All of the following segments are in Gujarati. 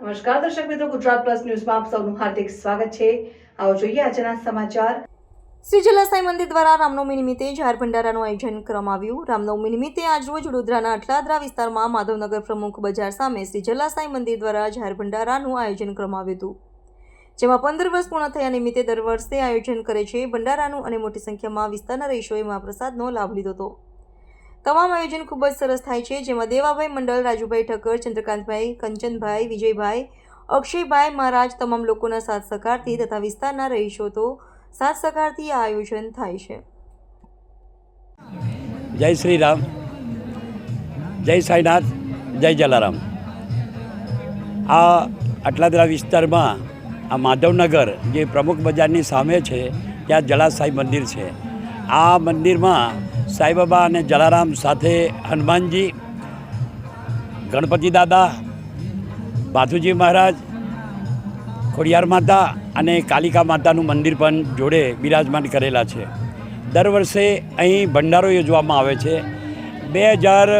નમસ્કાર દર્શક મિત્રો, ગુજરાત પ્લસ ન્યૂઝમાં આપ સૌનું હાર્દિક સ્વાગત છે। આવો જોઈએ આજના સમાચાર। શ્રી જલા સાંઈ મંદિર દ્વારા રામનવમી નિમિત્તે જાહેર ભંડારાનું આયોજન કરવામાં આવ્યું। રામનવમી નિમિત્તે આજરોજ વડોદરાના અટલાદરા વિસ્તારમાં માધવનગર પ્રમુખ બજાર સામે શ્રી જલા સાંઈ મંદિર દ્વારા જાહેર ભંડારાનું આયોજન કરવામાં આવ્યું હતું, જેમાં 15 વર્ષ પૂર્ણ થયા નિમિત્તે દર વર્ષે આયોજન કરે છે। ભંડારાનું અને મોટી સંખ્યામાં વિસ્તારના રહીશોએ મહાપ્રસાદનો લાભ લીધો હતો। તમામ આયોજન ખૂબ જ સરસ થાય છે, જેમાં દેવાભાઈ મંડળ, રાજુભાઈ ઠક્કર, ચંદ્રકાંતભાઈ, કંચનભાઈ, વિજયભાઈ, અક્ષયભાઈ મહારાજ તમામ લોકોના સાથ સહકારથી તથા વિસ્તારના રહીશો તો સાથ સહકારથી આ આયોજન થાય છે। જય શ્રી રામ, જય સાંઈનાથ, જય જલારામ। આ અટલાદરા વિસ્તારમાં આ માધવનગર જે પ્રમુખ બજારની સામે છે ત્યાં જલા સાંઈ મંદિર છે। આ મંદિરમાં સાંઈબાબા અને જલારામ સાથે હનુમાનજી, ગણપતિ દાદા, બાથુજી મહારાજ, ખોડિયાર માતા અને કાલિકા માતાનું મંદિર પણ જોડે બિરાજમાન કરેલા છે। દર વર્ષે અહીં ભંડારો યોજવામાં આવે છે। 2000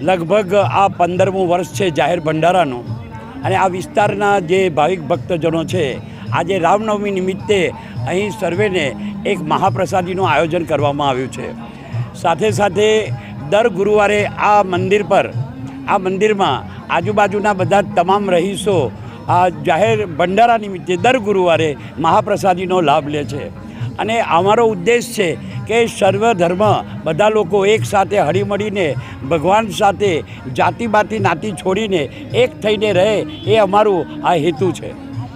લગભગ આ 15મું વર્ષ છે જાહેર ભંડારાનું, અને આ વિસ્તારના જે ભાવિક ભક્તજનો છે આજે રામનવમી નિમિત્તે અહીં સર્વેને એક મહાપ્રસાદીનું આયોજન કરવામાં આવ્યું છે। સાથે સાથે દર ગુરુવારે આ મંદિરમાં આજુબાજુના બધા તમામ રહીશો આ જાહેર ભંડારા નિમિત્તે દર ગુરુવારે મહાપ્રસાદીનો લાભ લે છે। અને અમારો ઉદ્દેશ છે કે સર્વ ધર્મ બધા લોકો એક સાથે હળીમળીને ભગવાન સાથે જાતિ બાતિ નાતી છોડીને એક થઈને રહે, એ અમારું આ હેતુ છે।